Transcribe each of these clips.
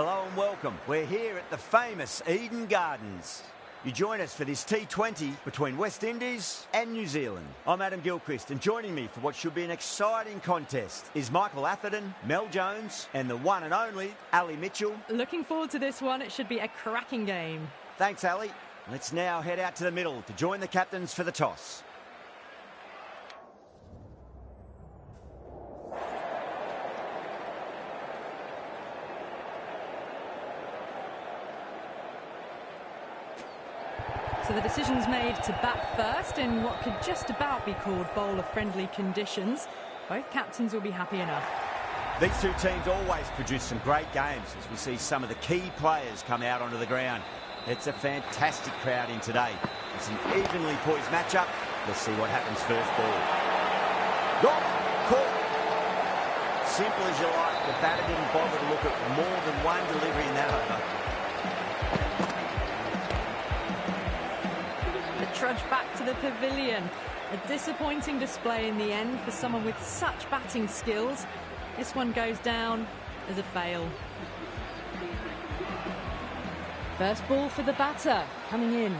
Hello and welcome. We're here at the famous Eden Gardens. You join us for this T20 between West Indies and New Zealand. I'm Adam Gilchrist, and joining me for what should be an exciting contest is Michael Atherton, Mel Jones and the one and only Ali Mitchell. Looking forward to this one. It should be a cracking game. Thanks, Ali. Let's now head out to the middle to join the captains for the toss. So the decision's made to bat first in what could just about be called bowler-friendly conditions. Both captains will be happy enough. These two teams always produce some great games as we see some of the key players come out onto the ground. It's a fantastic crowd in today. It's an evenly poised matchup. Let's see what happens first ball. Gone! Caught! Simple as you like. The batter didn't bother to look at more than one delivery in that over. Trudge back to the pavilion. A disappointing display in the end for someone with such batting skills. This one goes down as a fail. First ball for the batter, coming in.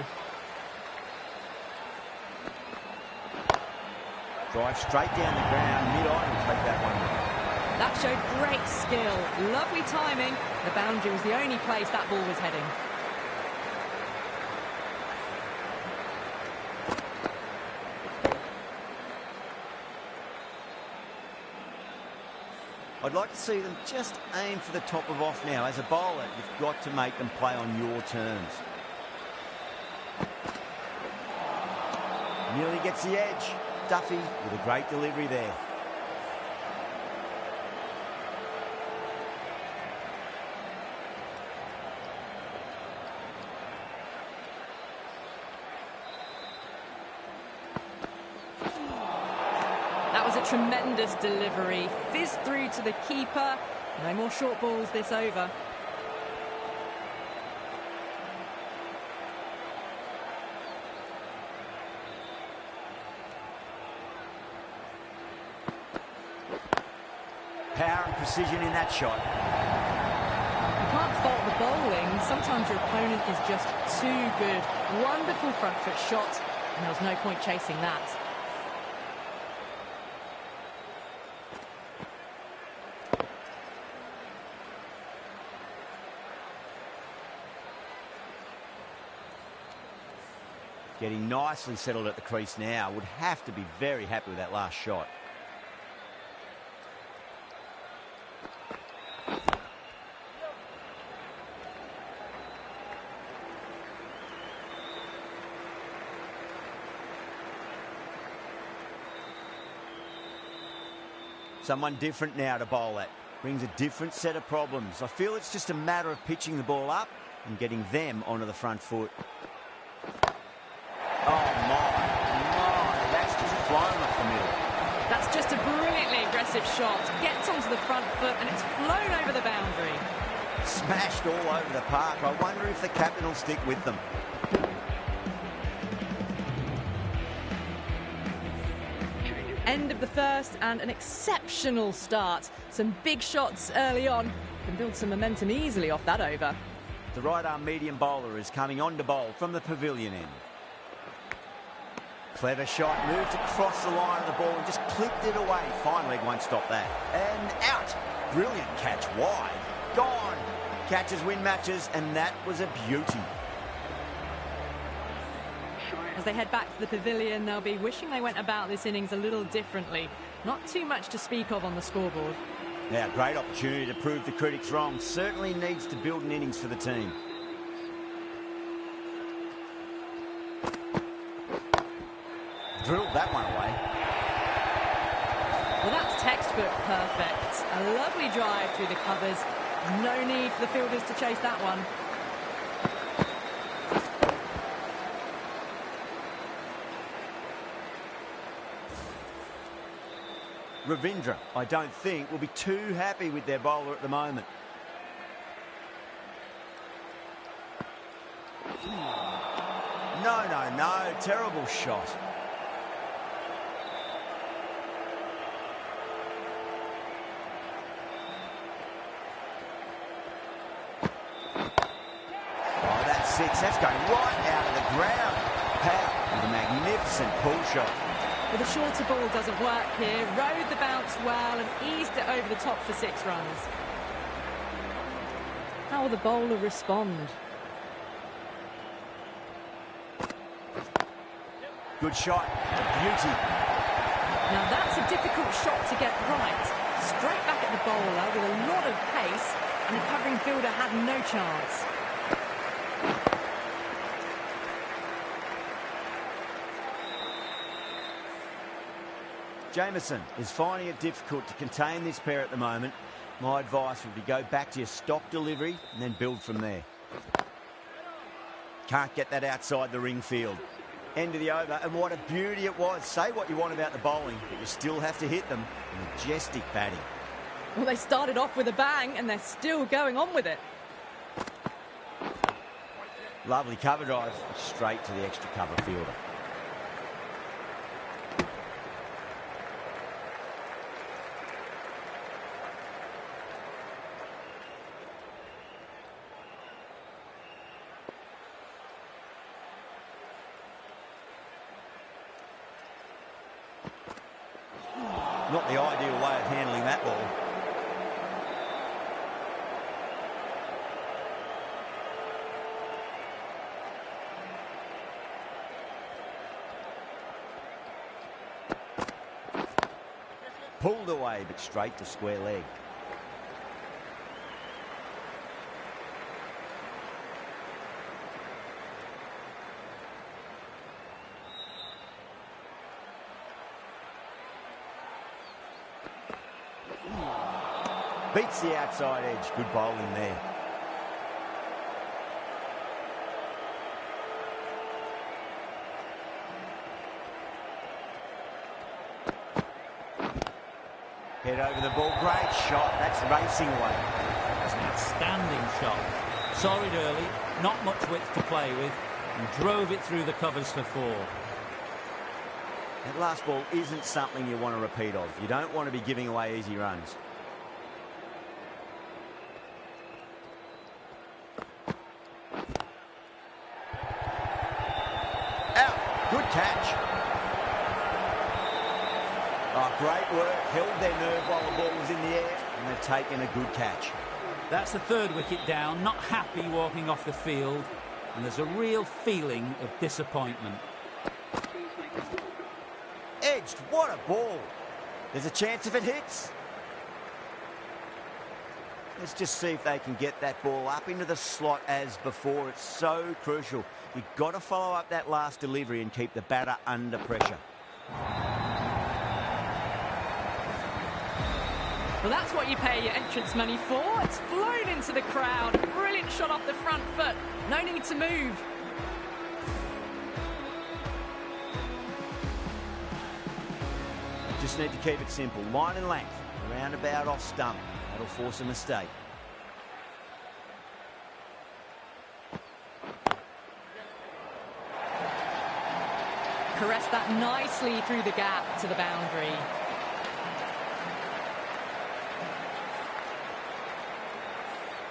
Drive straight down the ground, mid-on, and take that one. That showed great skill. Lovely timing. The boundary was the only place that ball was heading. I'd like to see them just aim for the top of off now. As a bowler, you've got to make them play on your terms. Nearly gets the edge. Duffy with a great delivery there. That was a tremendous delivery. Fizzed through to the keeper. No more short balls this over. Power and precision in that shot. You can't fault the bowling. Sometimes your opponent is just too good. Wonderful front foot shot, and there was no point chasing that. Getting nicely settled at the crease now. Would have to be very happy with that last shot. Someone different now to bowl at. Brings a different set of problems. I feel it's just a matter of pitching the ball up and getting them onto the front foot. Oh, my, that's just flown off the middle. That's just a brilliantly aggressive shot. Gets onto the front foot and it's flown over the boundary. Smashed all over the park. I wonder if the captain will stick with them. End of the first and an exceptional start. Some big shots early on. Can build some momentum easily off that over. The right-arm medium bowler is coming on to bowl from the pavilion end. Clever shot, moved across the line of the ball and just clipped it away. Fine leg won't stop that. And out. Brilliant catch wide. Gone. Catches win matches, and that was a beauty. As they head back to the pavilion, they'll be wishing they went about this innings a little differently. Not too much to speak of on the scoreboard. Now, great opportunity to prove the critics wrong. Certainly needs to build an innings for the team. Drilled that one away. Well, that's textbook perfect. A lovely drive through the covers. No need for the fielders to chase that one. Ravindra, I don't think, will be too happy with their bowler at the moment. No, terrible shot. six. That's going right out of the ground. Power with a magnificent pull shot. Well, the shorter ball doesn't work here. Rode the bounce well and eased it over the top for 6 runs. How will the bowler respond? Good shot. Beauty. Now that's a difficult shot to get right. Straight back at the bowler with a lot of pace, and the covering fielder had no chance. Jamieson is finding it difficult to contain this pair at the moment. My advice would be go back to your stock delivery and then build from there. Can't get that outside the ring field. End of the over, and what a beauty it was. Say what you want about the bowling, but you still have to hit them. Majestic batting. Well, they started off with a bang, and they're still going on with it. Lovely cover drive, straight to the extra cover fielder. Not the ideal way of handling that ball. Pulled away, but straight to square leg. Beats the outside edge. Good bowling there. Head over the ball. Great shot. That's racing away. That's an outstanding shot. Sorted early, not much width to play with, and drove it through the covers for 4. That last ball isn't something you want to repeat of. You don't want to be giving away easy runs. Good catch. Oh, great work. Held their nerve while the ball was in the air, and they've taken a good catch. That's the 3rd wicket down, not happy walking off the field, and there's a real feeling of disappointment. Edged, what a ball. There's a chance if it hits. Let's just see if they can get that ball up into the slot as before. It's so crucial. You've got to follow up that last delivery and keep the batter under pressure. Well, that's what you pay your entrance money for. It's flown into the crowd. Brilliant shot off the front foot. No need to move. Just need to keep it simple. Line and length. Round about off stump. That'll force a mistake. Caressed that nicely through the gap to the boundary.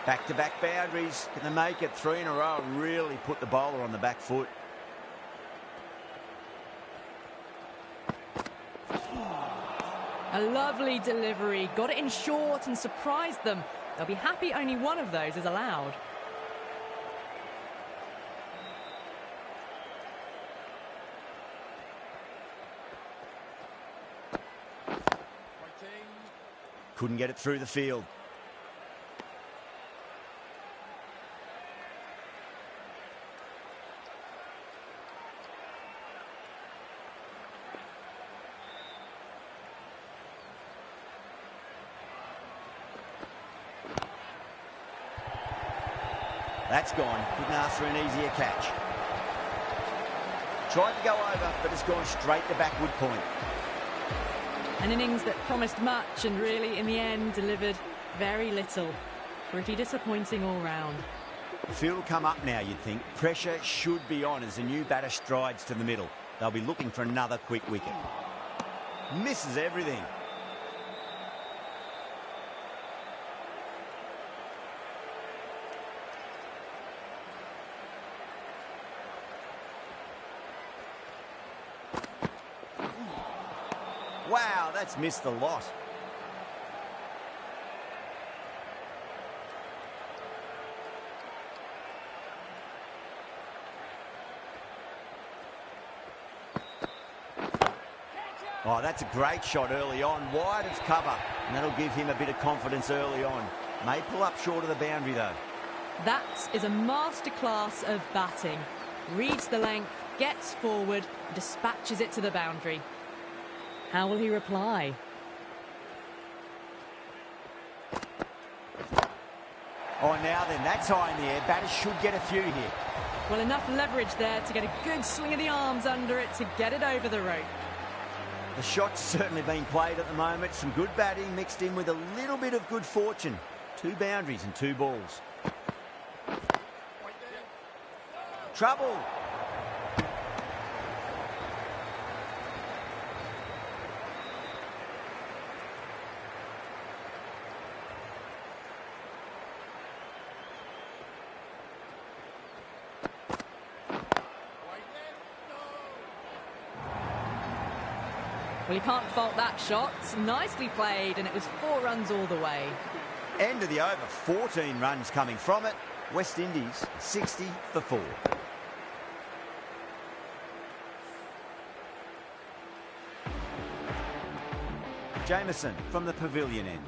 Back-to-back boundaries. Can they make it 3 in a row and really put the bowler on the back foot? A lovely delivery. Got it in short and surprised them. They'll be happy only one of those is allowed. Couldn't get it through the field. That's gone. Couldn't ask for an easier catch. Tried to go over, but it's gone straight to backward point. An innings that promised much and really, in the end, delivered very little. Pretty disappointing all round. The field will come up now, you'd think. Pressure should be on as the new batter strides to the middle. They'll be looking for another quick wicket. Misses everything. Wow, that's missed a lot. Oh, that's a great shot early on, wide of cover, and that'll give him a bit of confidence early on. May pull up short of the boundary, though. That is a masterclass of batting. Reads the length, gets forward, dispatches it to the boundary. How will he reply? Oh, now then, that's high in the air. Batters should get a few here. Well, enough leverage there to get a good swing of the arms under it to get it over the rope. The shot's certainly being played at the moment. Some good batting mixed in with a little bit of good fortune. 2 boundaries and 2 balls. Trouble. Well, you can't fault that shot. Nicely played, and it was 4 runs all the way. End of the over, 14 runs coming from it. West Indies 60 for 4. Jameson from the pavilion end.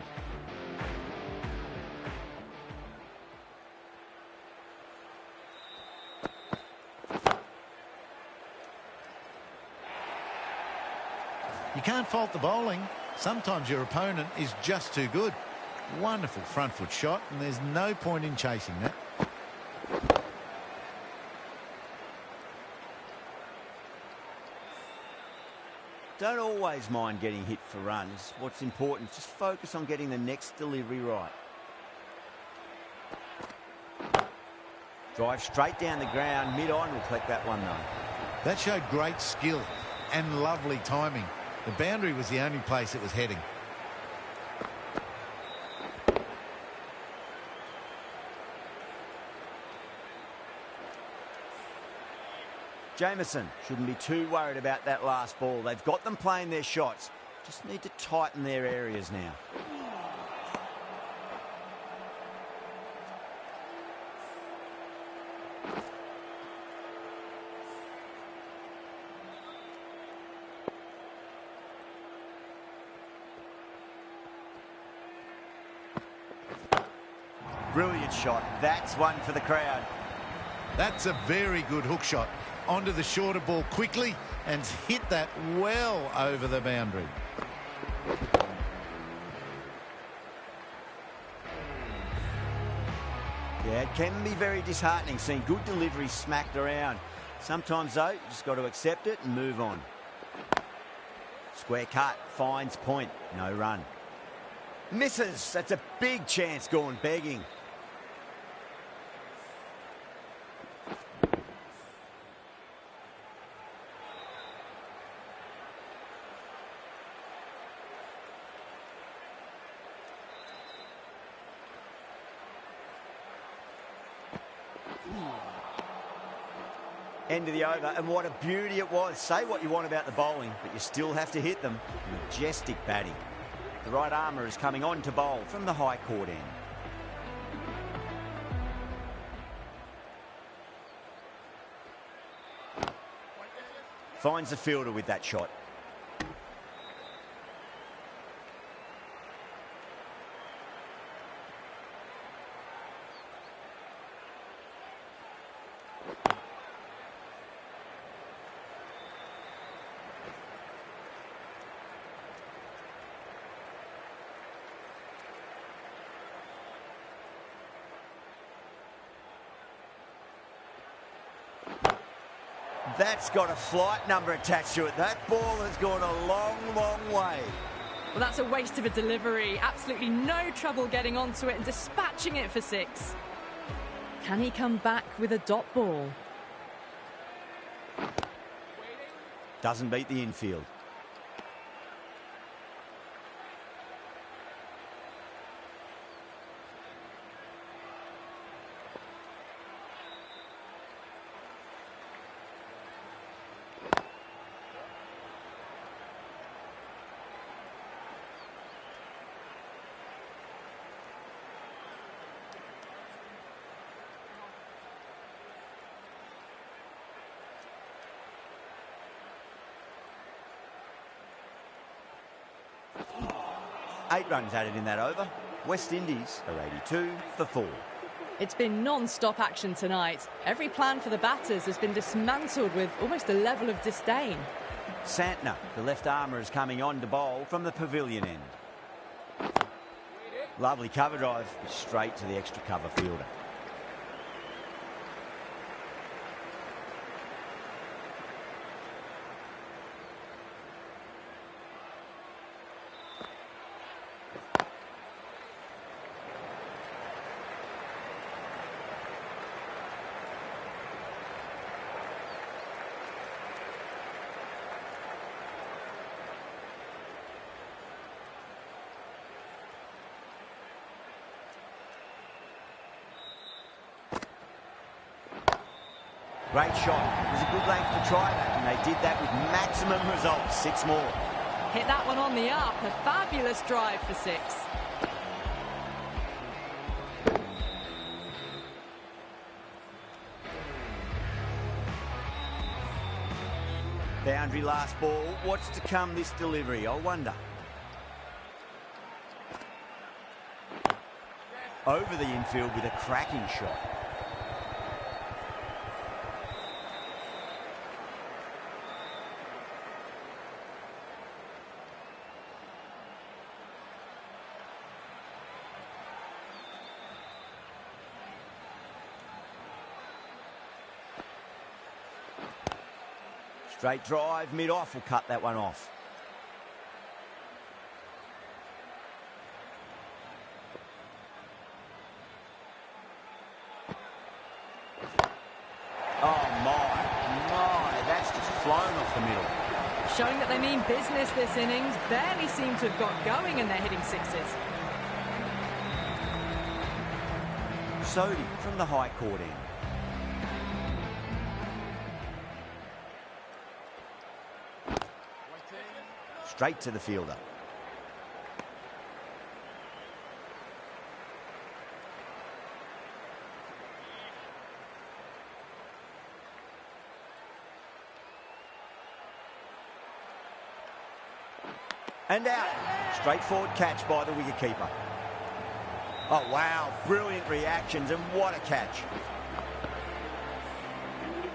You can't fault the bowling. Sometimes your opponent is just too good. Wonderful front foot shot, and there's no point in chasing that. Don't always mind getting hit for runs. What's important is just focus on getting the next delivery right. Drive straight down the ground. Mid-on will collect that one, though. That showed great skill and lovely timing. The boundary was the only place it was heading. Jameson shouldn't be too worried about that last ball. They've got them playing their shots. Just need to tighten their areas now. Brilliant shot. That's one for the crowd. That's a very good hook shot. Onto the shorter ball quickly and hit that well over the boundary. Yeah, it can be very disheartening seeing good delivery smacked around. Sometimes, though, you just got to accept it and move on. Square cut, finds point, no run. Misses, that's a big chance gone begging. End of the over, and what a beauty it was. Say what you want about the bowling, but you still have to hit them. Majestic batting. The right armour is coming on to bowl from the high court end. Finds the fielder with that shot. That's got a flight number attached to it. That ball has gone a long, long way. Well, that's a waste of a delivery. Absolutely no trouble getting onto it and dispatching it for 6. Can he come back with a dot ball? Doesn't beat the infield. 8 runs added in that over. West Indies are 82 for 4. It's been non-stop action tonight. Every plan for the batters has been dismantled with almost a level of disdain. Santner, the left armour, is coming on to bowl from the pavilion end. Lovely cover drive, straight to the extra cover fielder. Great shot. It was a good length to try that, and they did that with maximum results. 6 more. Hit that one on the up. A fabulous drive for 6. Boundary last ball. What's to come this delivery, I wonder. Over the infield with a cracking shot. Straight drive, mid-off will cut that one off. Oh my, that's just flown off the middle. Showing that they mean business this innings. Barely seem to have got going and they're hitting 6s. Sodhi from the high court end. Straight to the fielder. And out. Straightforward catch by the wicketkeeper. Oh, wow. Brilliant reactions, and what a catch.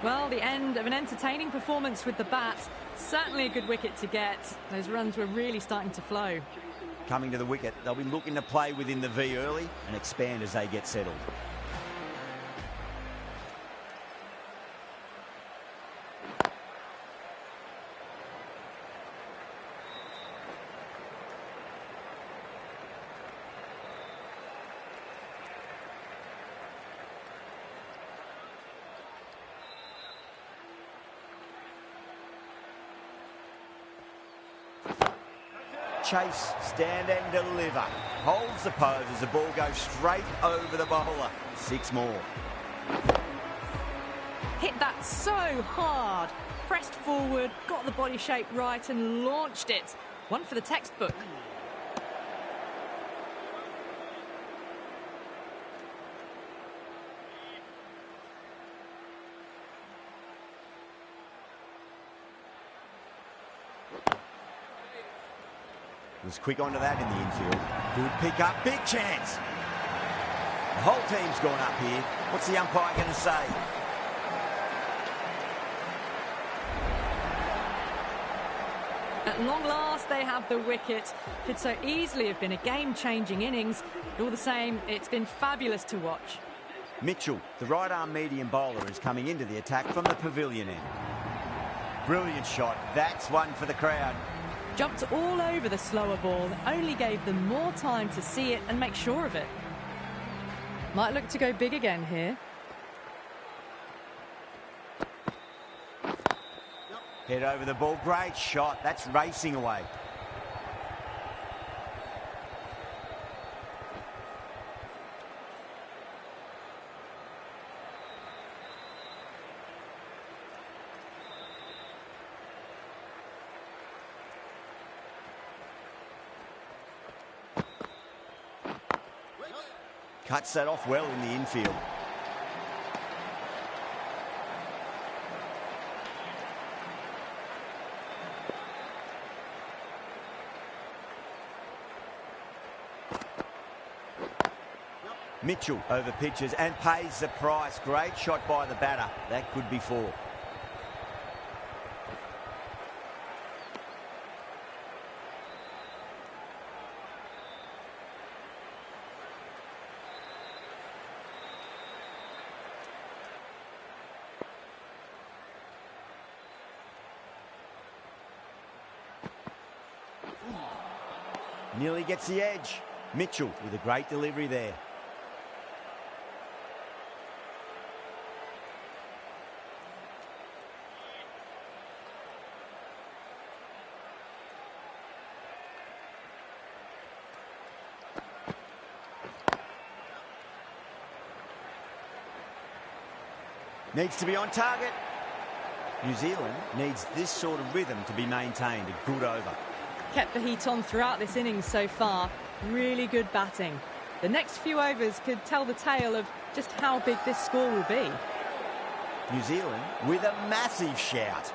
Well, the end of an entertaining performance with the bat. Certainly a good wicket to get. Those runs were really starting to flow. Coming to the wicket, they'll be looking to play within the V early and expand as they get settled. Chase, stand and deliver. Holds the pose as the ball goes straight over the bowler. 6 more. Hit that so hard. Pressed forward, got the body shape right and launched it. One for the textbook. Was quick onto that in the infield. Good pick up, big chance. The whole team's gone up here. What's the umpire going to say? At long last, they have the wicket. Could so easily have been a game-changing innings. But all the same, it's been fabulous to watch. Mitchell, the right-arm medium bowler, is coming into the attack from the pavilion end. Brilliant shot. That's one for the crowd. Jumped all over the slower ball, only gave them more time to see it and make sure of it. Might look to go big again here. Head over the ball, great shot. That's racing away. Cuts that off well in the infield. Mitchell over pitches and pays the price. Great shot by the batter. That could be 4. Nearly gets the edge. Mitchell with a great delivery there. Needs to be on target. New Zealand needs this sort of rhythm to be maintained. A good over. Kept the heat on throughout this innings so far. Really good batting. The next few overs could tell the tale of just how big this score will be. New Zealand with a massive shout.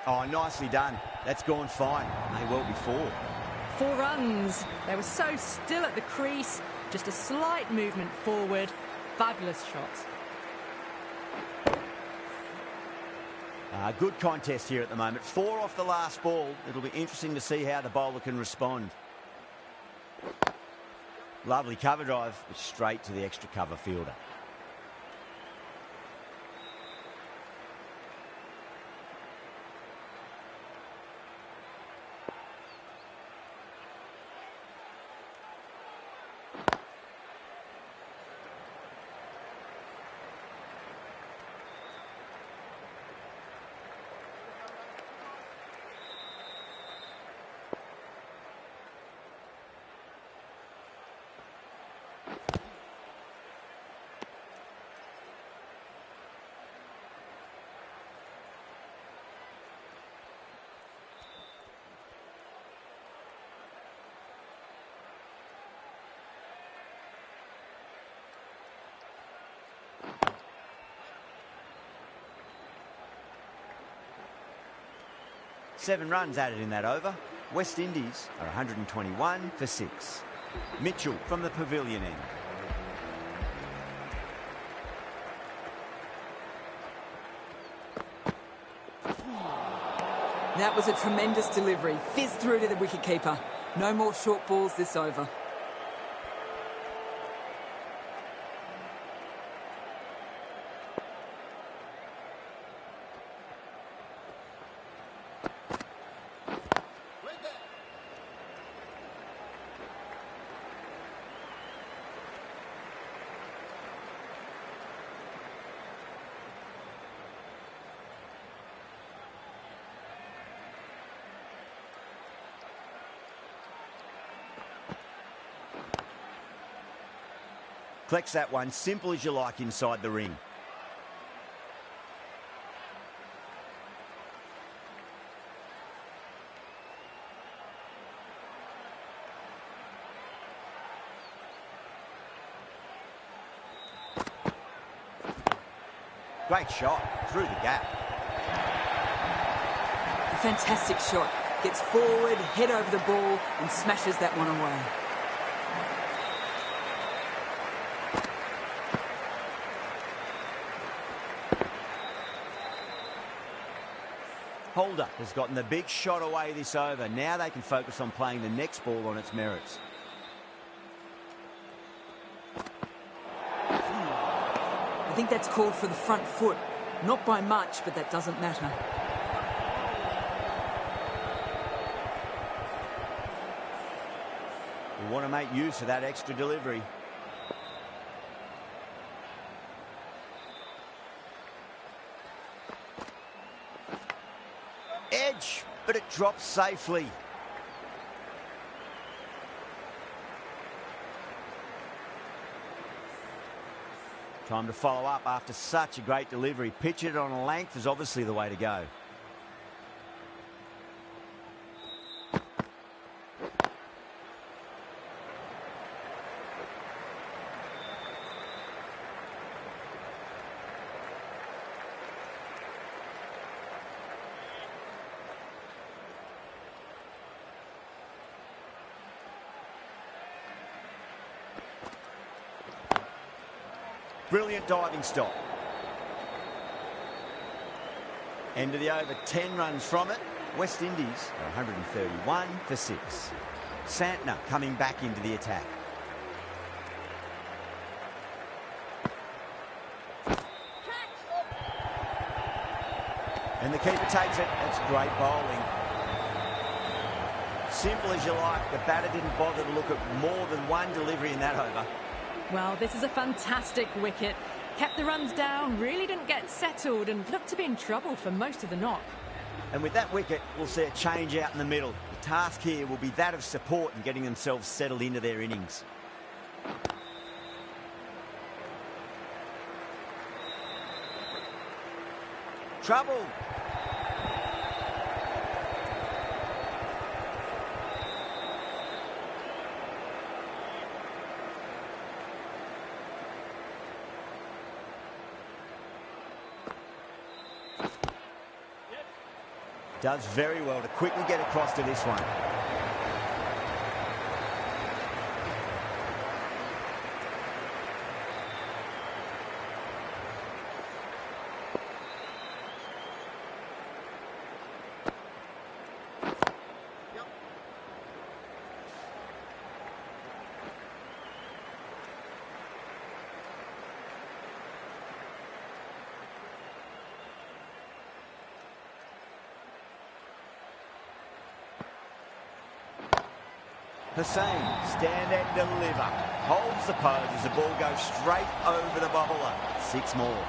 Oh, nicely done. That's gone fine. May well be 4. 4 runs. They were so still at the crease. Just a slight movement forward. Fabulous shot. Good contest here at the moment. 4 off the last ball. It'll be interesting to see how the bowler can respond. Lovely cover drive, but straight to the extra cover fielder. Seven runs added in that over. West Indies are 121 for 6. Mitchell from the pavilion end. That was a tremendous delivery. Fizzed through to the wicketkeeper. No more short balls this over. Collects that one, simple as you like, inside the ring. Great shot, through the gap. A fantastic shot. Gets forward, head over the ball and smashes that one away. Holder has gotten the big shot away this over. Now they can focus on playing the next ball on its merits. I think that's called for the front foot. Not by much, but that doesn't matter. We want to make use of that extra delivery. Edge, but it drops safely. Time to follow up after such a great delivery. Pitch it on a length is obviously the way to go. Brilliant diving stop. End of the over, 10 runs from it. West Indies are 131 for 6. Santner coming back into the attack. And the keeper takes it. That's great bowling. Simple as you like. The batter didn't bother to look at more than one delivery in that over. Well, this is a fantastic wicket. Kept the runs down, really didn't get settled and looked to be in trouble for most of the knock. And with that wicket, we'll see a change out in the middle. The task here will be that of support and getting themselves settled into their innings. Trouble. Does very well to quickly get across to this one. Hussain, stand and deliver. Holds the pose as the ball goes straight over the bubbler. 6 more.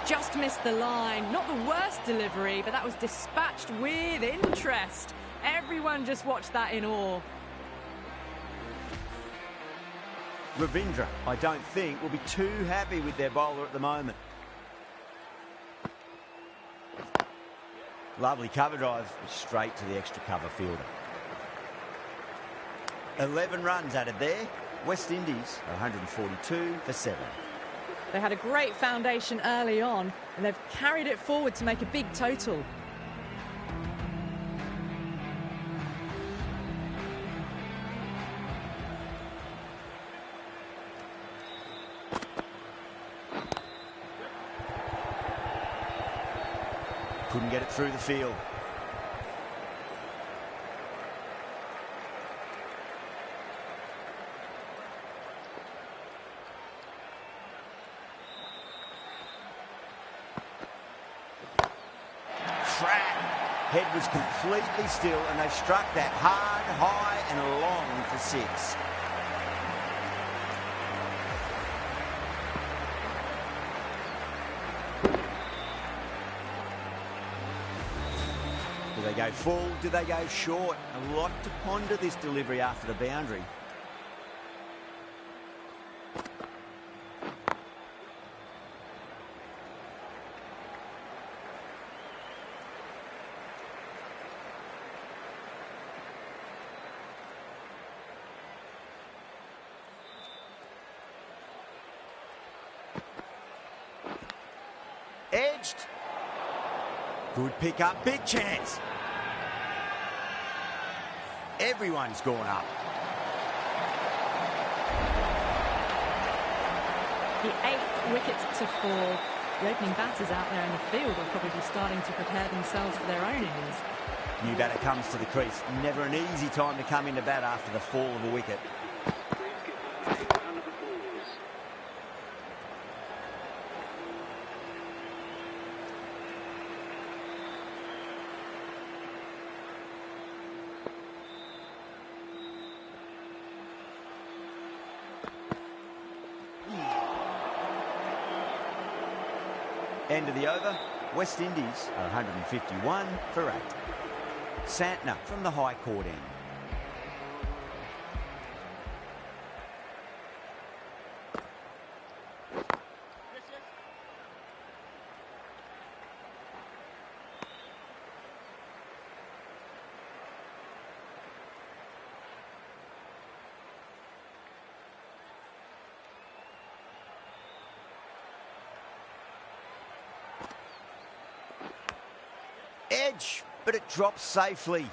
Just missed the line. Not the worst delivery, but that was dispatched with interest. Everyone just watched that in awe. Ravindra, I don't think, will be too happy with their bowler at the moment. Lovely cover drive, straight to the extra cover fielder. 11 runs added there. West Indies are 142 for 7. They had a great foundation early on, and they've carried it forward to make a big total. Couldn't get it through the field. Head was completely still, and they struck that hard, high and long for 6. Do they go full? Do they go short? A lot to ponder this delivery after the boundary. Edged. Good pick up, big chance. Everyone's gone up. The 8th wicket to fall. The opening batters out there in the field will probably be starting to prepare themselves for their own innings. New batter comes to the crease. Never an easy time to come into bat after the fall of a wicket. End of the over. West Indies are 151 for 8. Santner from the high court end. Edge, but it drops safely.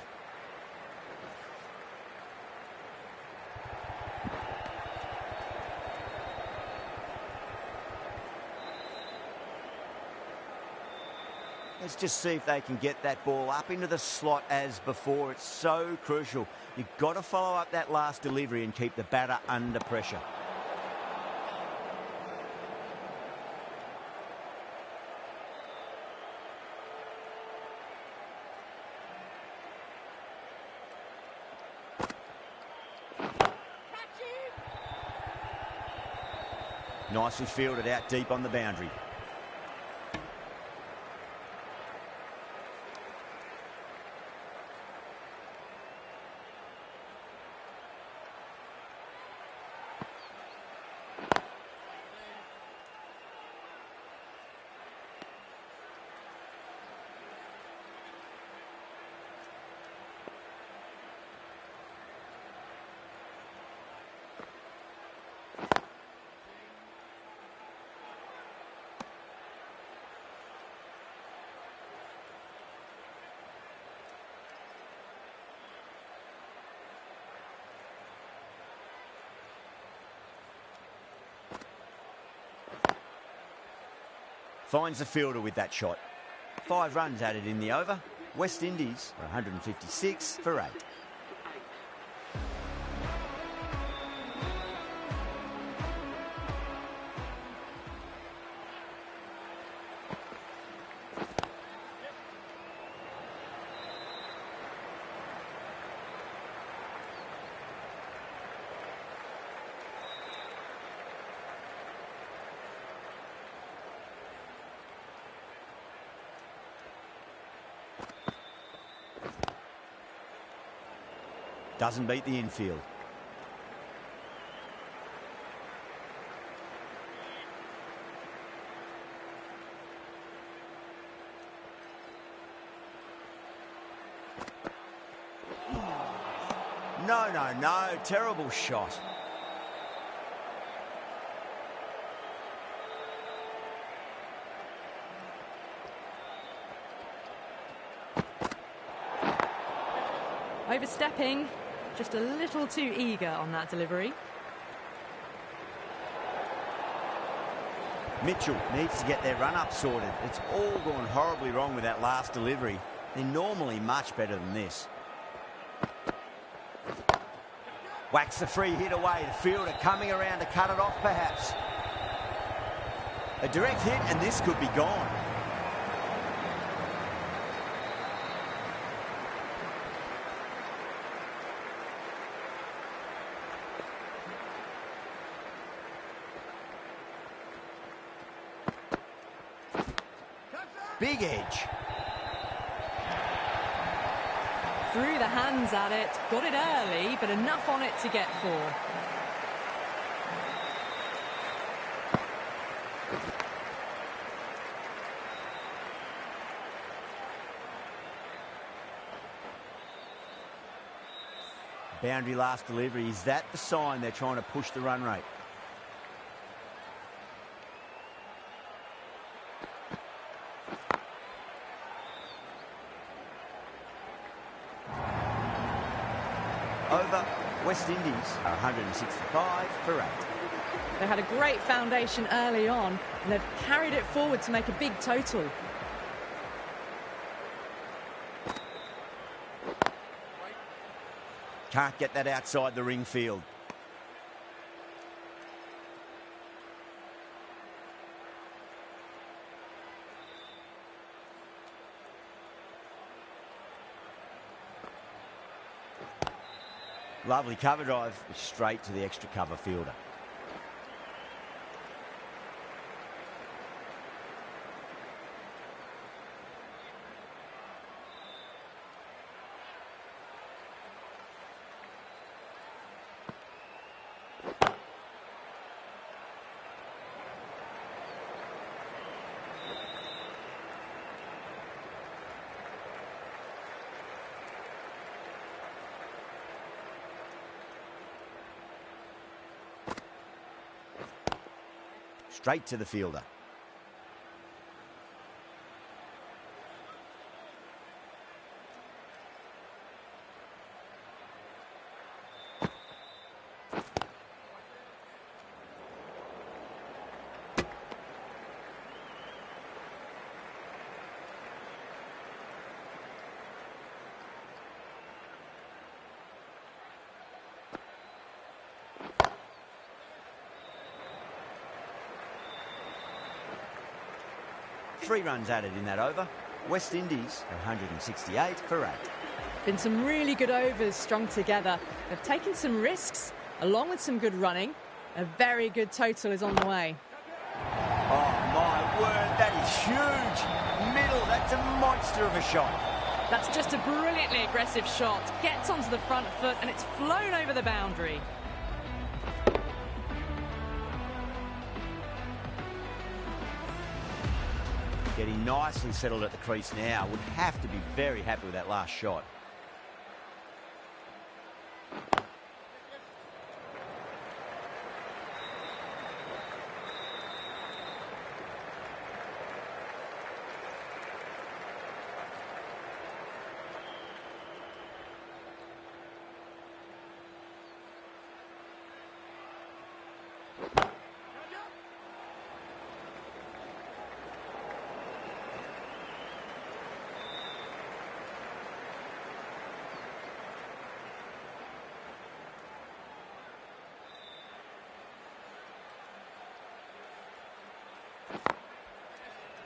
Let's just see if they can get that ball up into the slot as before. It's so crucial. You've got to follow up that last delivery and keep the batter under pressure. Nicely fielded out deep on the boundary. Finds the fielder with that shot. 5 runs added in the over. West Indies are 156 for 8. Doesn't beat the infield. No. Terrible shot. Overstepping. Just a little too eager on that delivery. Mitchell needs to get their run-up sorted. It's all gone horribly wrong with that last delivery. They're normally much better than this. Whacks the free hit away. The fielder coming around to cut it off, perhaps. A direct hit, and this could be gone. Big edge. Threw the hands at it, got it early, but enough on it to get 4. Boundary last delivery. Is that the sign they're trying to push the run rate? Over. West Indies are 165 for 8. They had a great foundation early on, and they've carried it forward to make a big total. Can't get that outside the ring field. Lovely cover drive, straight to the extra cover fielder. Straight to the fielder. 3 runs added in that over. West Indies 168 for 8. Been some really good overs strung together. They've taken some risks, along with some good running. A very good total is on the way. Oh, my word, that is huge. Middle, that's a monster of a shot. That's just a brilliantly aggressive shot. Gets onto the front foot and it's flown over the boundary. Getting nicely settled at the crease now. Would have to be very happy with that last shot.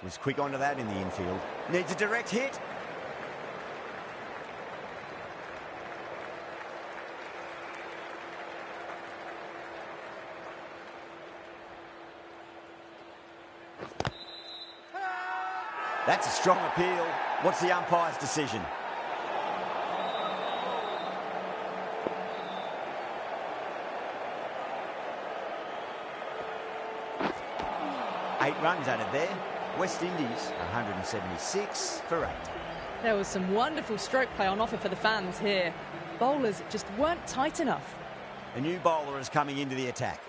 Was quick onto that in the infield. Needs a direct hit. That's a strong appeal. What's the umpire's decision? Eight runs added there. West Indies 176 for 8. There was some wonderful stroke play on offer for the fans here. Bowlers just weren't tight enough. A new bowler is coming into the attack.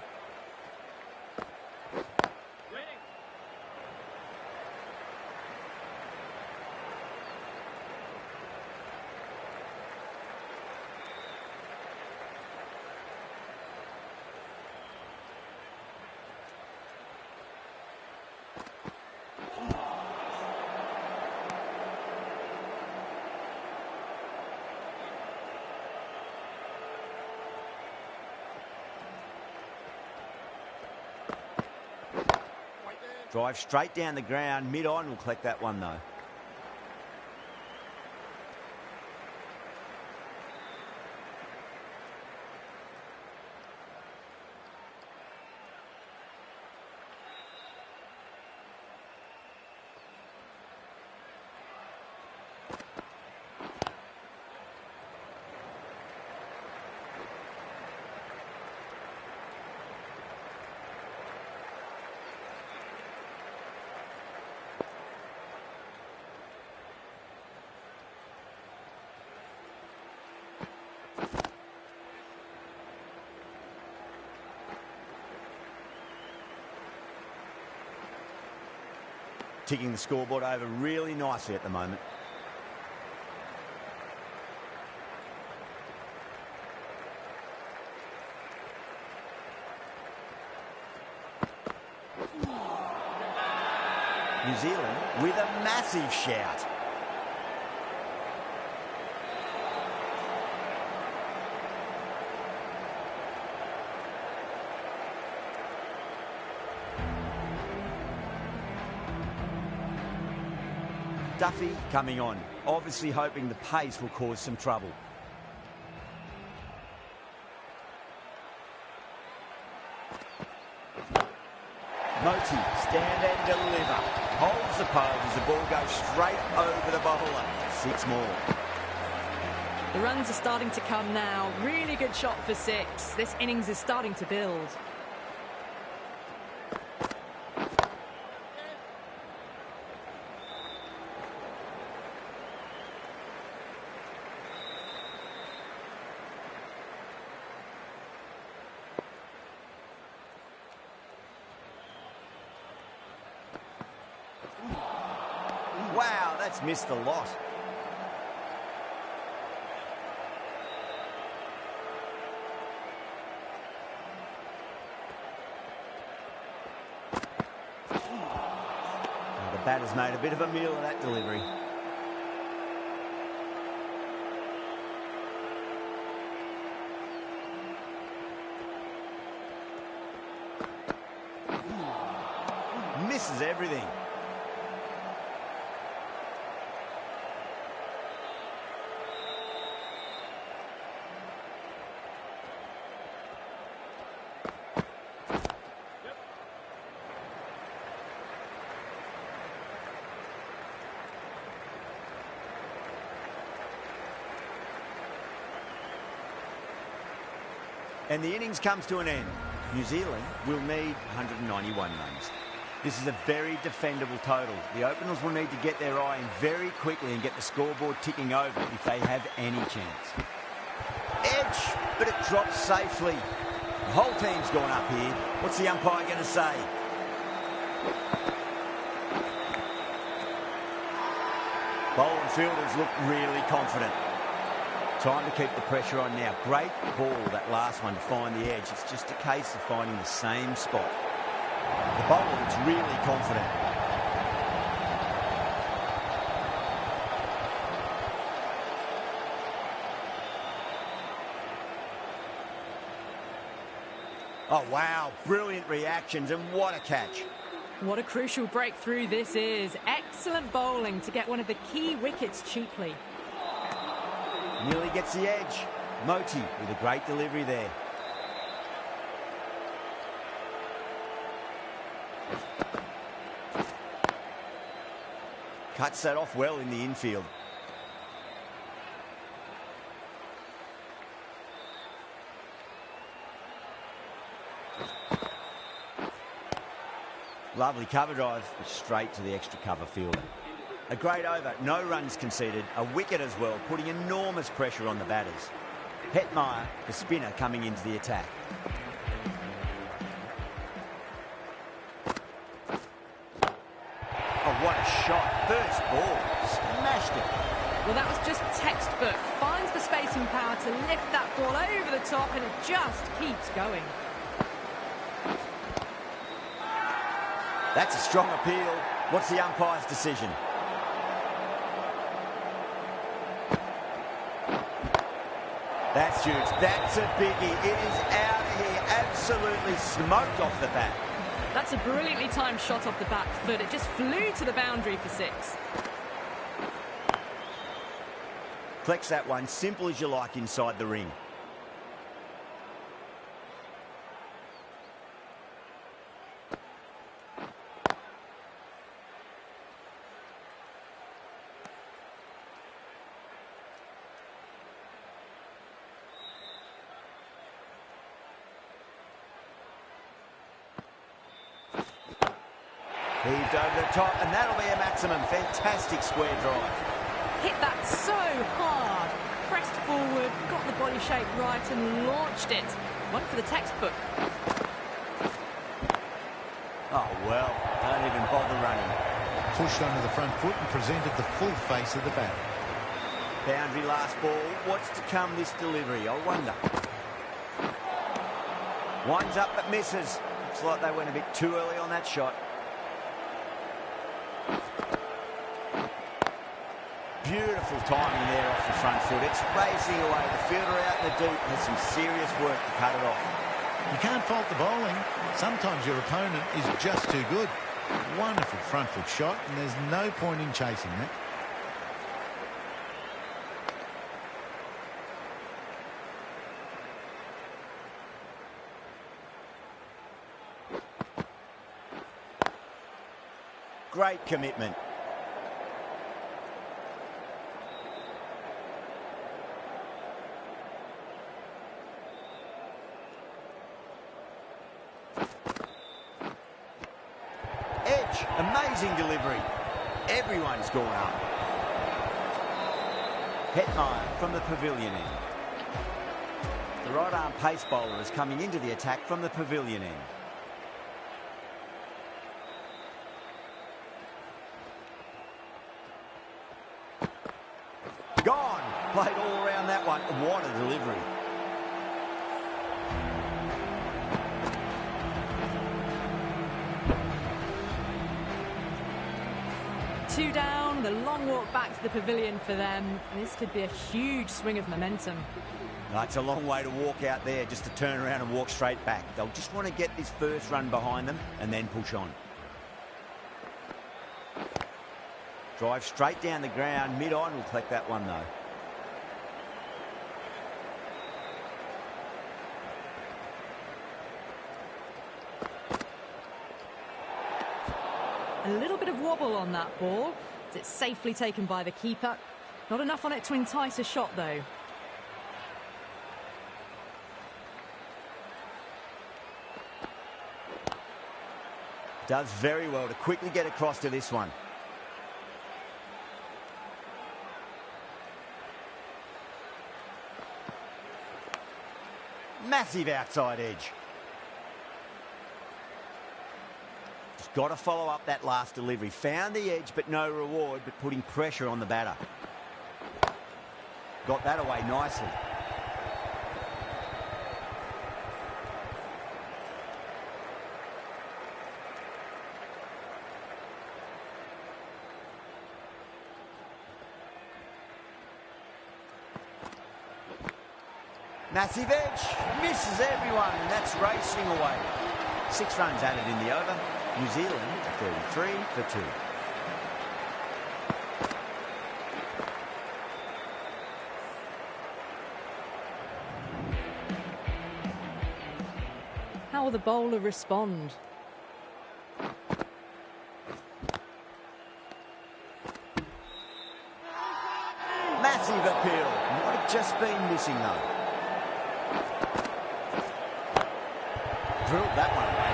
Drive straight down the ground. Mid-on will collect that one, though. Ticking the scoreboard over really nicely at the moment. New Zealand with a massive shout. Duffy coming on, obviously hoping the pace will cause some trouble. Moti, stand and deliver. Holds the pose as the ball goes straight over the bowler. 6 more. The runs are starting to come now. Really good shot for 6. This innings is starting to build. Wow, that's missed a lot. The batter's made a bit of a meal of that delivery. Misses everything. And the innings comes to an end. New Zealand will need 191 runs. This is a very defendable total. The openers will need to get their eye in very quickly and get the scoreboard ticking over if they have any chance. Edge, but it drops safely. The whole team's gone up here. What's the umpire going to say? Bowling fielders look really confident. Time to keep the pressure on now. Great ball, that last one, to find the edge. It's just a case of finding the same spot. The bowler looks really confident. Oh, wow. Brilliant reactions, and what a catch. What a crucial breakthrough this is. Excellent bowling to get one of the key wickets cheaply. Nearly gets the edge. Moti with a great delivery there. Cuts that off well in the infield. Lovely cover drive, straight to the extra cover fielder. A great over, no runs conceded, a wicket as well, putting enormous pressure on the batters. Hetmeyer, the spinner, coming into the attack. Oh, what a shot. First ball. Smashed it. Well, that was just textbook. Finds the spacing power to lift that ball over the top, and it just keeps going. That's a strong appeal. What's the umpire's decision? That's huge. That's a biggie. It is out of here. Absolutely smoked off the bat. That's a brilliantly timed shot off the back foot. It just flew to the boundary for 6. Collects that one, simple as you like, inside the ring. Heaved over the top, and that'll be a maximum. Fantastic square drive. Hit that so hard. Pressed forward, got the body shape right and launched it. One for the textbook. Oh, well, don't even bother running. Pushed onto the front foot and presented the full face of the bat. Boundary last ball. What's to come this delivery, I wonder. Winds up but misses. Looks like they went a bit too early on that shot. Beautiful timing there off the front foot. It's racing away. The fielder out in the deep has some serious work to cut it off. You can't fault the bowling. Sometimes your opponent is just too good. Wonderful front foot shot, and there's no point in chasing that. Great commitment. Edge, amazing delivery. Everyone's gone up. Hetmeyer from the pavilion end. The right arm pace bowler is coming into the attack from the pavilion end. Gone. Played all around that one. What a delivery. Two down, the long walk back to the pavilion for them. This could be a huge swing of momentum. It's a long way to walk out there just to turn around and walk straight back. They'll just want to get this first run behind them and then push on. Drive straight down the ground. Mid-on will collect that one, though. A little bit of wobble on that ball. It's safely taken by the keeper. Not enough on it to entice a shot, though. Does very well to quickly get across to this one. Massive outside edge. Just got to follow up that last delivery. Found the edge, but no reward, but putting pressure on the batter. Got that away nicely. Massive edge, misses everyone, and that's racing away. 6 runs added in the over. New Zealand 33 for 2. How will the bowler respond? Massive appeal. Might have just been missing though. Drilled that one away.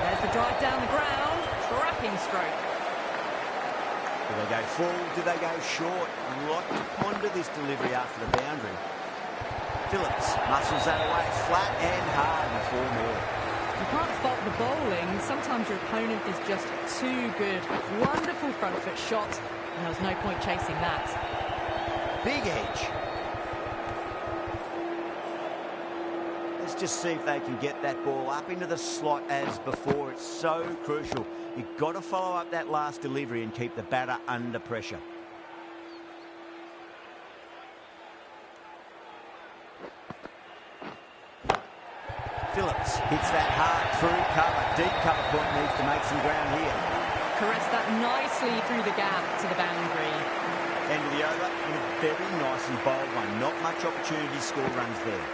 There's the drive down the ground. Cracking stroke. Do they go full? Do they go short? A lot to ponder this delivery after the boundary. Phillips muscles that away flat and hard and 4 more. You can't fault the bowling. Sometimes your opponent is just too good. Wonderful front foot shot, and there was no point chasing that. Big edge. Let's just see if they can get that ball up into the slot as before. It's so crucial. You've got to follow up that last delivery and keep the batter under pressure. Phillips hits that hard through cover. Deep cover point needs to make some ground here. Caressed that nicely through the gap to the boundary. End of the over and a very nicely bowled one. Not much opportunity to score runs there.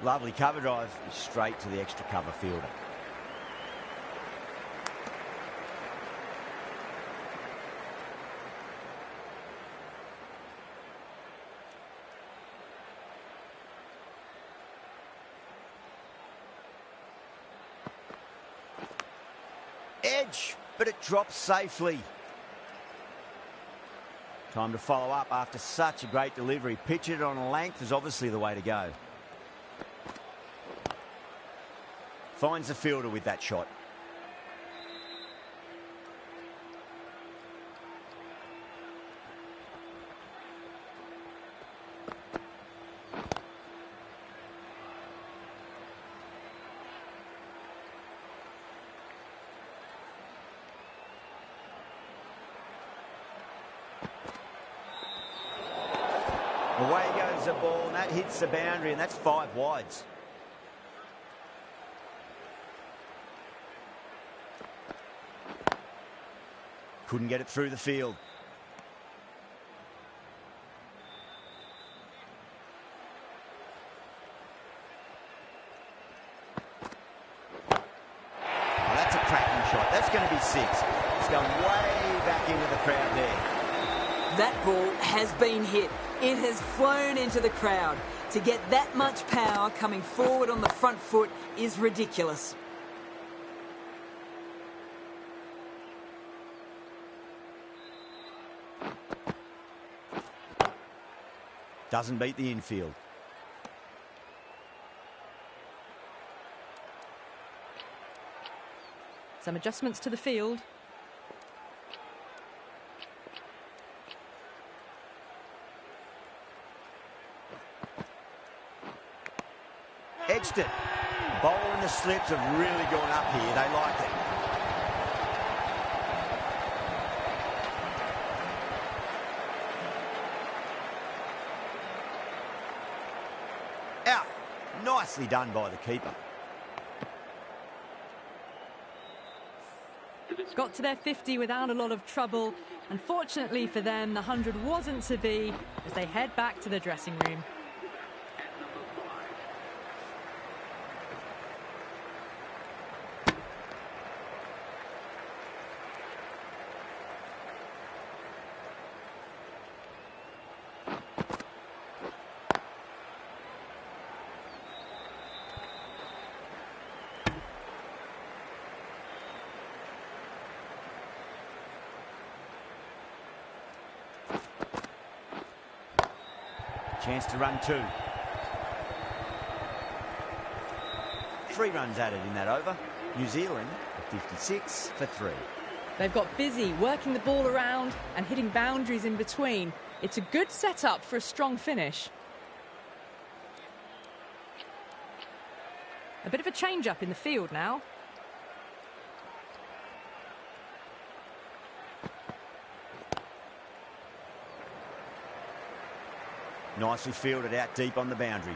Lovely cover drive straight to the extra cover fielder. Edge, but it drops safely. Time to follow up after such a great delivery. Pitch it on a length is obviously the way to go. Finds the fielder with that shot. Away goes the ball, and that hits the boundary, and that's 5 wides. Couldn't get it through the field. Oh, that's a cracking shot. That's going to be 6. It's going way back into the crowd there. That ball has been hit. It has flown into the crowd. To get that much power coming forward on the front foot is ridiculous. Doesn't beat the infield. Some adjustments to the field. Edged it. Bowler and the slips have really gone up here. They like it. Out. Nicely done by the keeper. got to their 50 without a lot of trouble. Unfortunately for them, the 100 wasn't to be as they head back to the dressing room. Chance to run 2. 3 runs added in that over. New Zealand at 56 for 3. They've got busy working the ball around and hitting boundaries in between. It's a good setup for a strong finish. A bit of a change-up in the field now. Nicely fielded out deep on the boundary.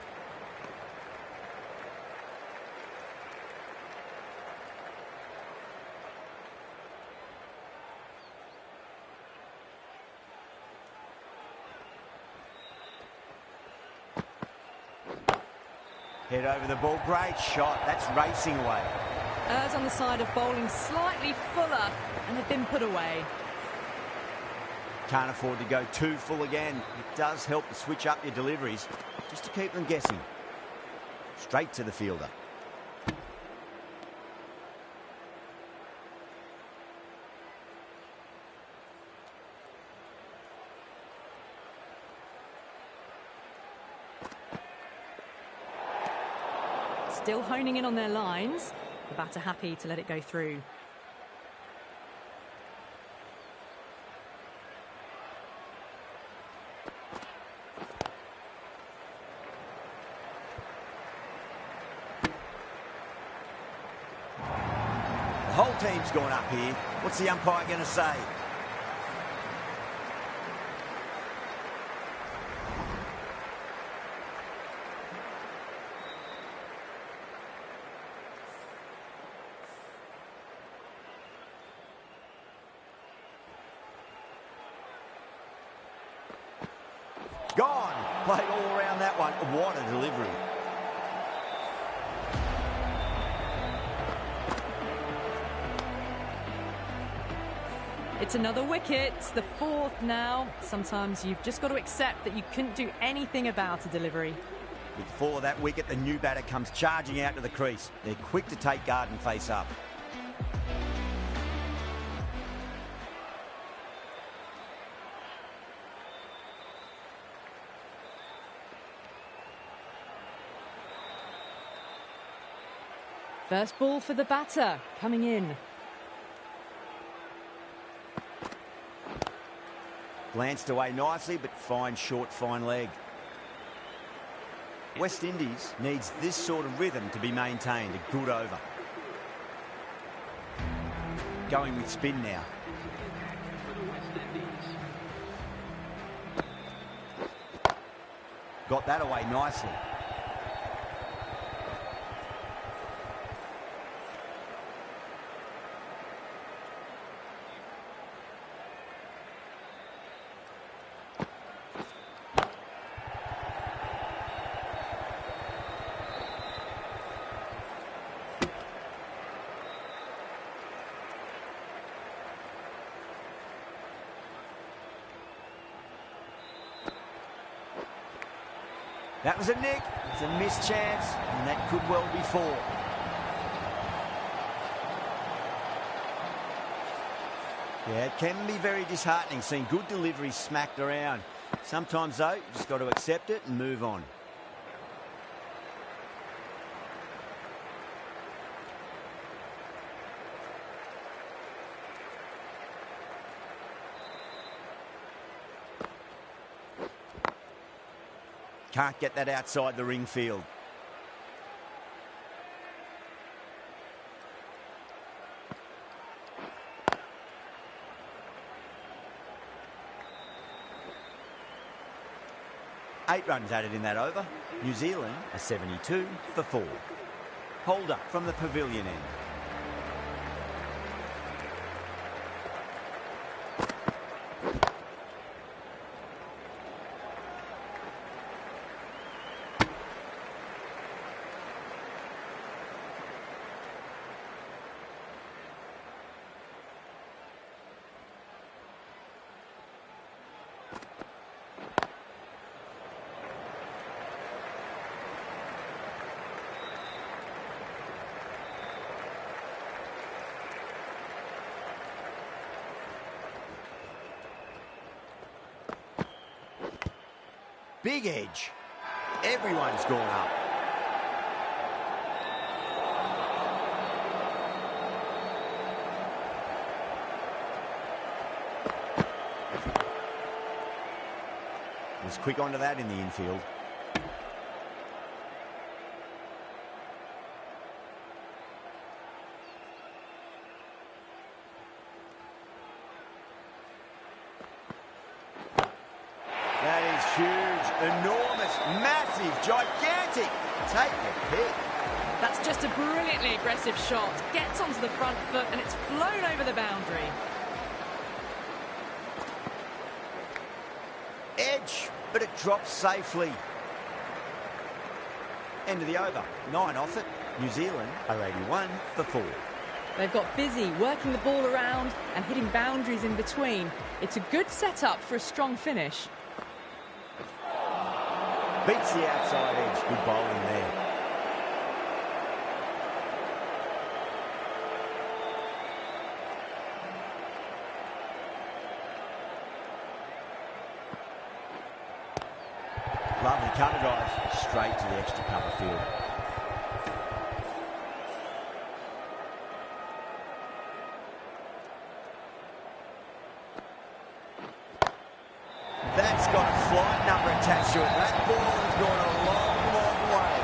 Head over the ball. Great shot. That's racing away. Errs on the side of bowling slightly fuller, and they've been put away. Can't afford to go too full again. It does help to switch up your deliveries just to keep them guessing. Straight to the fielder. Still honing in on their lines. The batter happy to let it go through. The whole team's gone up here. What's the umpire going to say? Gone. Played all around that one. What a delivery. It's another wicket, the 4th now. Sometimes you've just got to accept that you couldn't do anything about a delivery. With the fall of that wicket, the new batter comes charging out to the crease. They're quick to take guard and face up. First ball for the batter, coming in. Glanced away nicely, but fine, short, fine leg. West Indies needs this sort of rhythm to be maintained. A good over. Going with spin now. Got that away nicely. That was a nick. It's a missed chance, and that could well be 4. Yeah, it can be very disheartening seeing good deliveries smacked around. Sometimes, though, you just got to accept it and move on. Can't get that outside the ring field. Eight runs added in that over. New Zealand are 72 for 4. Hold up from the pavilion end. big edge. Everyone's gone up. Was quick onto that in the infield. That is huge, enormous, massive, gigantic. Take your pick. That's just a brilliantly aggressive shot. Gets onto the front foot and it's flown over the boundary. Edge, but it drops safely. End of the over. 9 off it. New Zealand are 81 for 4. They've got busy working the ball around and hitting boundaries in between. It's a good setup for a strong finish. Beats the outside edge. Good bowling there. Lovely cover drive, straight to the extra cover field. That's got a flight number attached to it. That ball has gone a long, long way.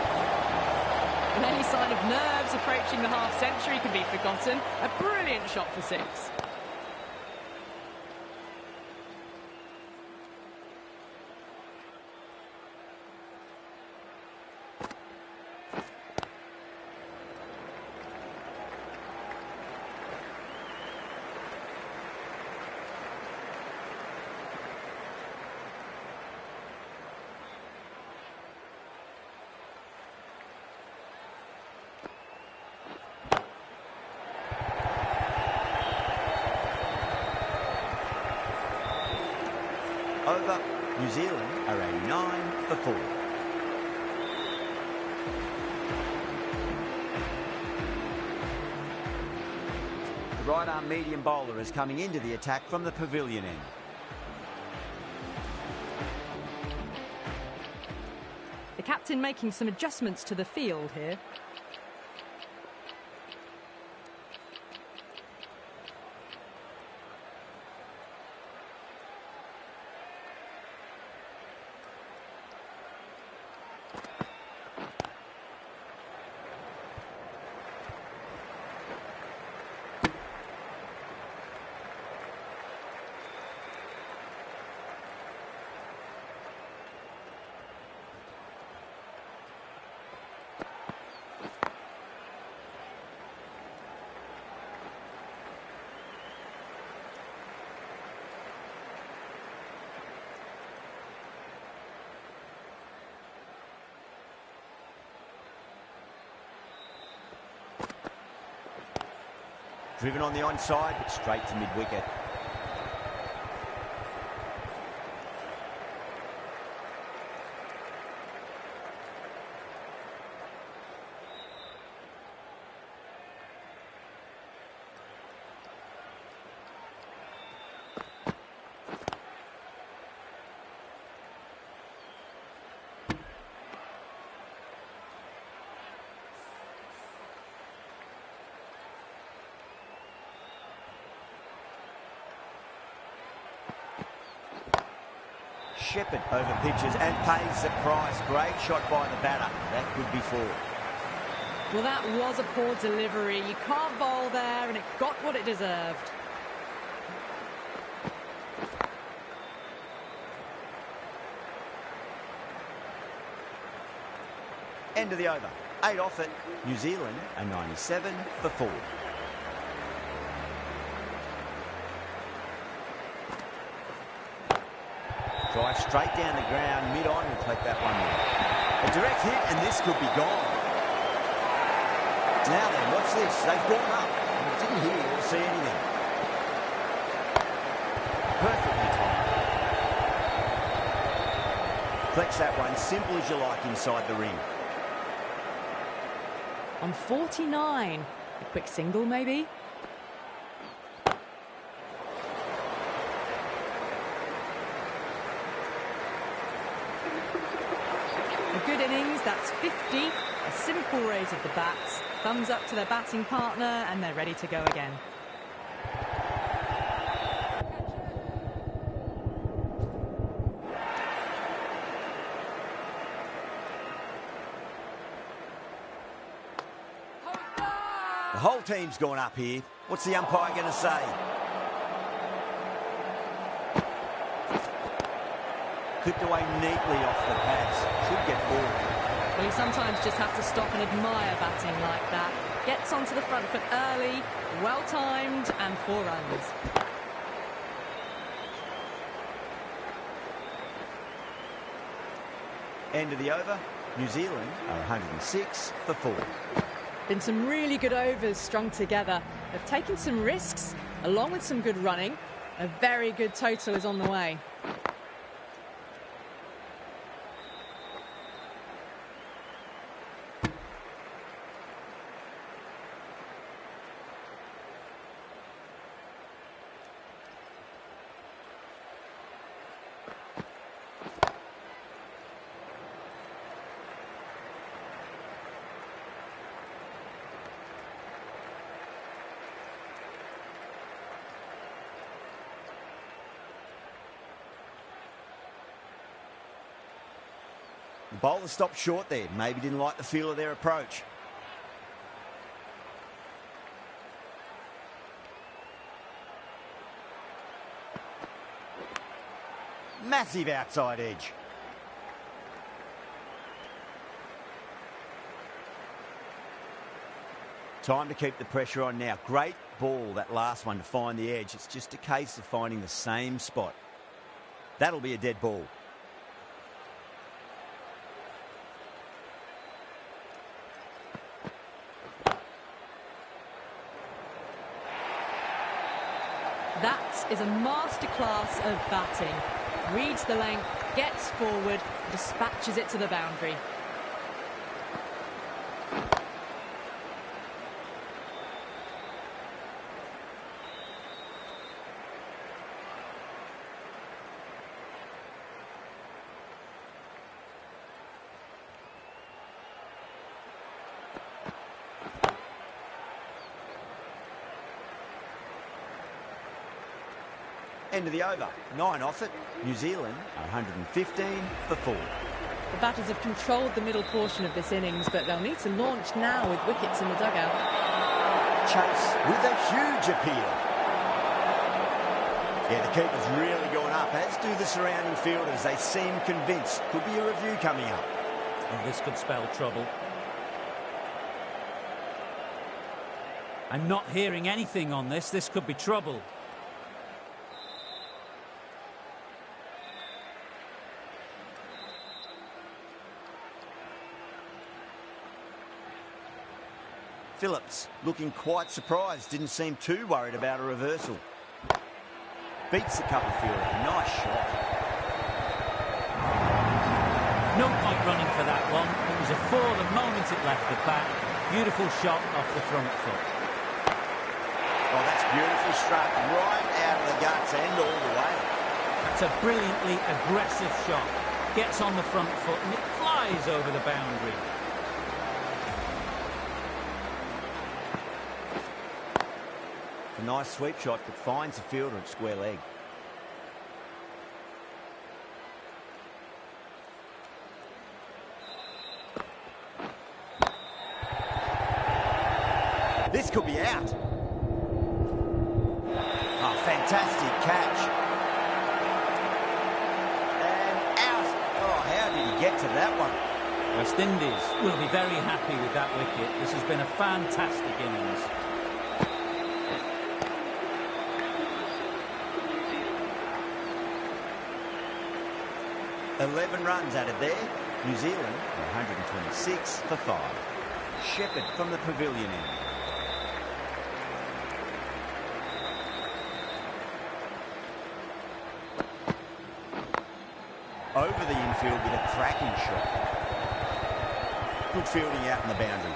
And any sign of nerves approaching the half-century can be forgotten. A brilliant shot for 6. Over. New Zealand are 89 for 4. The right arm medium bowler is coming into the attack from the pavilion end. The captain making some adjustments to the field here. Driven on the onside, but straight to mid-wicket. Shepherd over pitches and pays the price. Great shot by the batter. That could be 4. Well, that was a poor delivery. You can't bowl there and it got what it deserved. End of the over. 8 off it. New Zealand are 97 for 4. Drive straight down the ground, mid-on, and take that one in. A direct hit, and this could be gone. Now then, watch this. They've gone up. I didn't hear or see anything. Perfectly timed. Flex that one, simple as you like, inside the ring. On 49. A quick single, maybe? good innings. That's 50. A simple raise of the bats. Thumbs up to their batting partner, and they're ready to go again. The whole team's gone up here. What's the umpire going to say? Clipped away neatly off the pads. Should get forward. Well, you sometimes just have to stop and admire batting like that. Gets onto the front foot early, well-timed, and 4 runs. End of the over. New Zealand are 106 for 4. Been some really good overs strung together. They've taken some risks, along with some good running. A very good total is on the way. The bowler stopped short there. Maybe didn't like the feel of their approach. Massive outside edge. Time to keep the pressure on now. Great ball, that last one, to find the edge. It's just a case of finding the same spot. That'll be a dead ball. That is a masterclass of batting. Reads the length, gets forward, dispatches it to the boundary. End of the over. 9 off it. New Zealand 115 for 4. The batters have controlled the middle portion of this innings, but they'll need to launch now with wickets in the dugout. Chase with a huge appeal. Yeah, the keeper's really gone up, as do the surrounding fielders. They seem convinced. Could be a review coming up. Oh, this could spell trouble. I'm not hearing anything on this. This could be trouble. Phillips looking quite surprised. Didn't seem too worried about a reversal. Beats the cover fielder. Nice shot. No point running for that one. It was a 4 the moment it left the bat. Beautiful shot off the front foot. Oh, that's beautifully struck. Right out of the guts and all the way. That's a brilliantly aggressive shot. Gets on the front foot and it flies over the boundary. A nice sweep shot that finds the fielder at square leg. This could be out. Oh, fantastic catch. And out. Oh, how did he get to that one? West Indies will be very happy with that wicket. This has been a fantastic innings. 11 runs added there. New Zealand 126 for 5. Shepherd from the pavilion end. Over the infield with a cracking shot. Good fielding out in the boundary.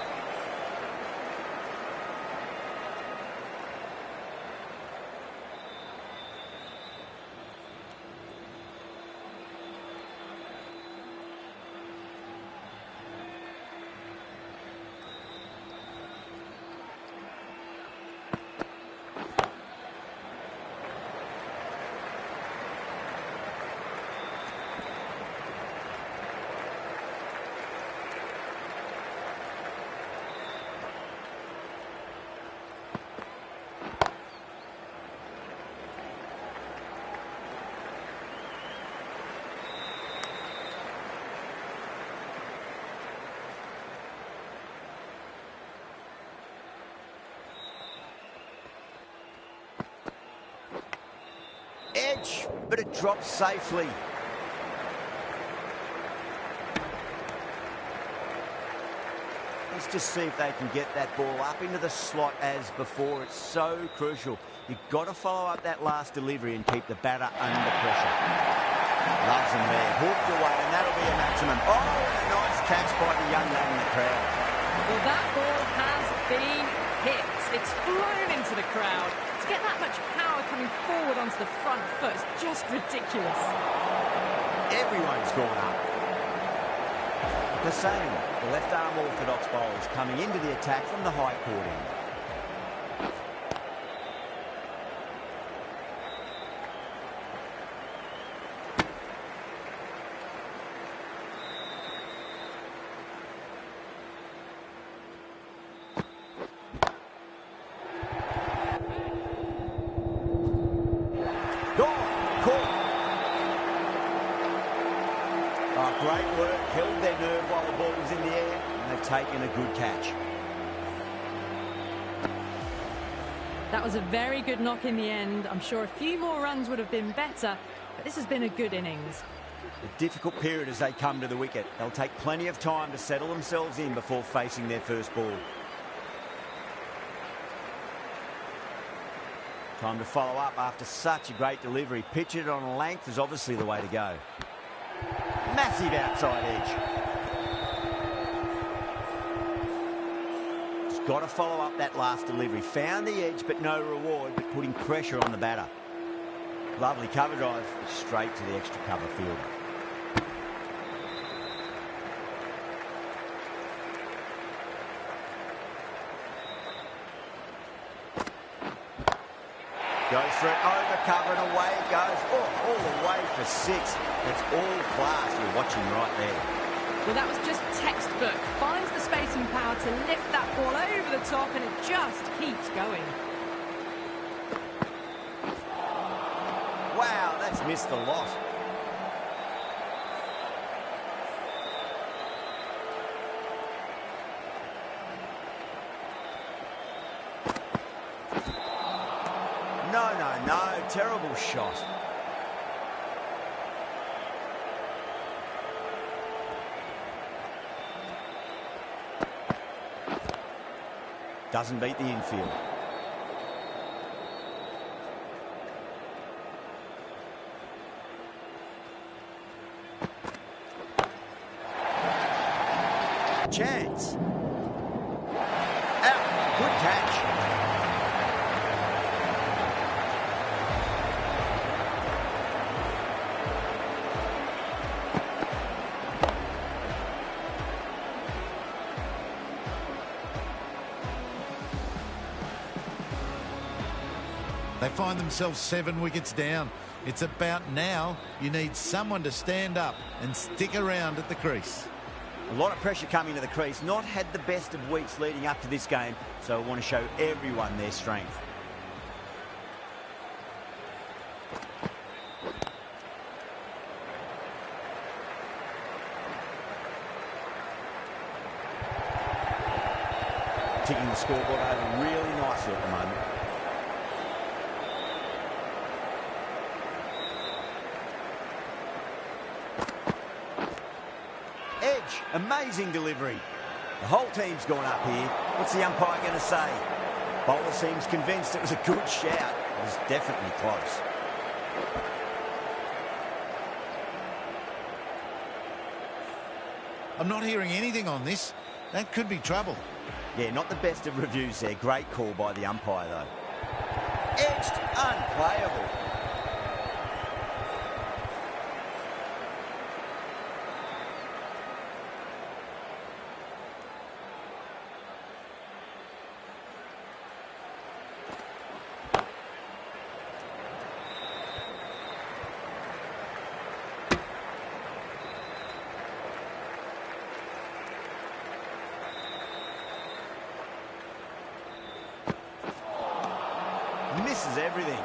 edge, but it drops safely. Let's just see if they can get that ball up into the slot as before. It's so crucial. You've got to follow up that last delivery and keep the batter under pressure. Loves him there. Hooked away, and that'll be a maximum. Oh, and a nice catch by the young lad in the crowd. Well, that ball has been hit. It's flown into the crowd. To get that much power coming forward onto the front foot is just ridiculous. Everyone's gone up. Hussain, the left-arm orthodox bowlers, coming into the attack from the high court end. Great work, held their nerve while the ball was in the air, and they've taken a good catch. That was a very good knock in the end. I'm sure a few more runs would have been better, but this has been a good innings. A difficult period as they come to the wicket. They'll take plenty of time to settle themselves in before facing their first ball. Time to follow up after such a great delivery. Pitch it on a length is obviously the way to go. Massive outside edge. Just got to follow up that last delivery. Found the edge, but no reward, but putting pressure on the batter. Lovely cover drive, straight to the extra cover field. Goes for it, over cover and away it goes. Oh, all the way for 6. That's all class you're watching right there. Well, that was just textbook. Finds the space and power to lift that ball over the top, and it just keeps going. Wow, that's missed the lot. No, terrible shot. Doesn't beat the infield. Chance. Out. Good catch. They find themselves 7 wickets down. It's about now. You need someone to stand up and stick around at the crease. A lot of pressure coming to the crease. Not had the best of weeks leading up to this game, so I want to show everyone their strength. Ticking the scoreboard over really nicely at the moment. Edge, amazing delivery. The whole team's gone up here. What's the umpire going to say? Bowler seems convinced it was a good shout. It was definitely close. I'm not hearing anything on this. That could be trouble. Yeah, not the best of reviews there. Great call by the umpire, though. Edged, unplayable. Misses everything.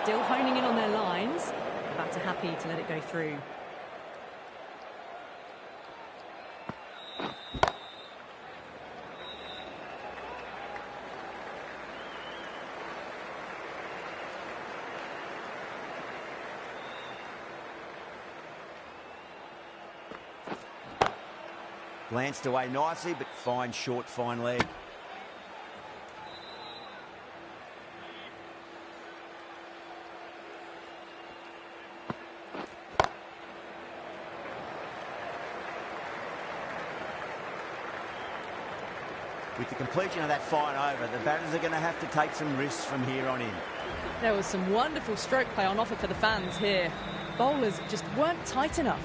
Still honing in on their lines. Batter happy to let it go through. Glanced away nicely, but fine, short, fine leg. With the completion of that fine over, the batters are going to have to take some risks from here on in. There was some wonderful stroke play on offer for the fans here. Bowlers just weren't tight enough.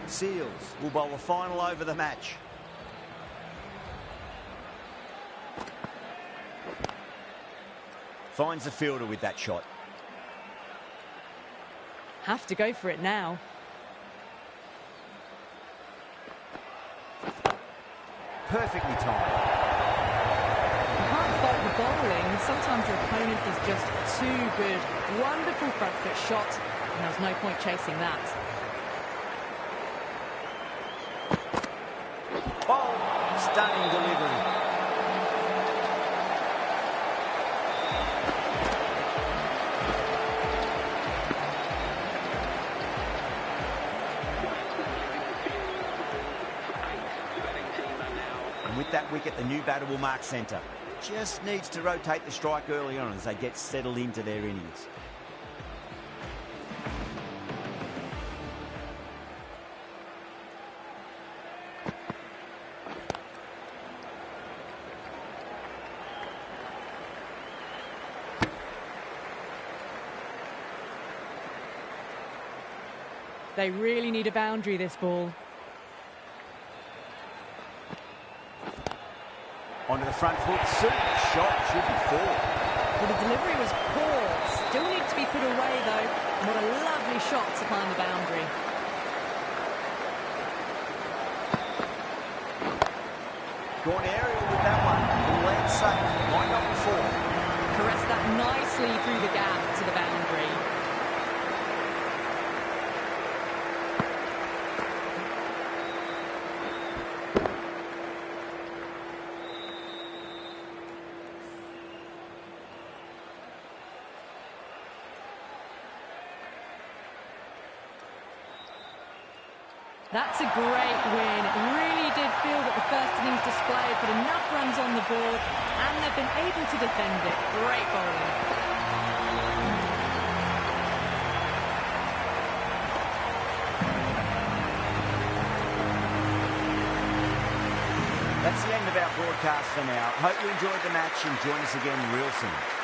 Seals will bowl the final over the match. Finds the fielder with that shot. Have to go for it now. Perfectly timed. You can't fault the bowling. Sometimes your opponent is just too good. Wonderful front foot shot, and there's no point chasing that. Oh, stunning delivery. And with that wicket, the new batter will mark centre. Just needs to rotate the strike early on as they get settled into their innings. They really need a boundary, this ball. Onto the front foot, super shot, should be four. Well, the delivery was poor. Still needs to be put away, though. And what a lovely shot to climb the boundary. Gone aerial with that one. The land safe. Why not before? Caressed that nicely through the gap to the boundary. That's a great win. It really did feel that the first innings display put enough runs on the board, and they've been able to defend it. Great bowling. That's the end of our broadcast for now. Hope you enjoyed the match and join us again real soon.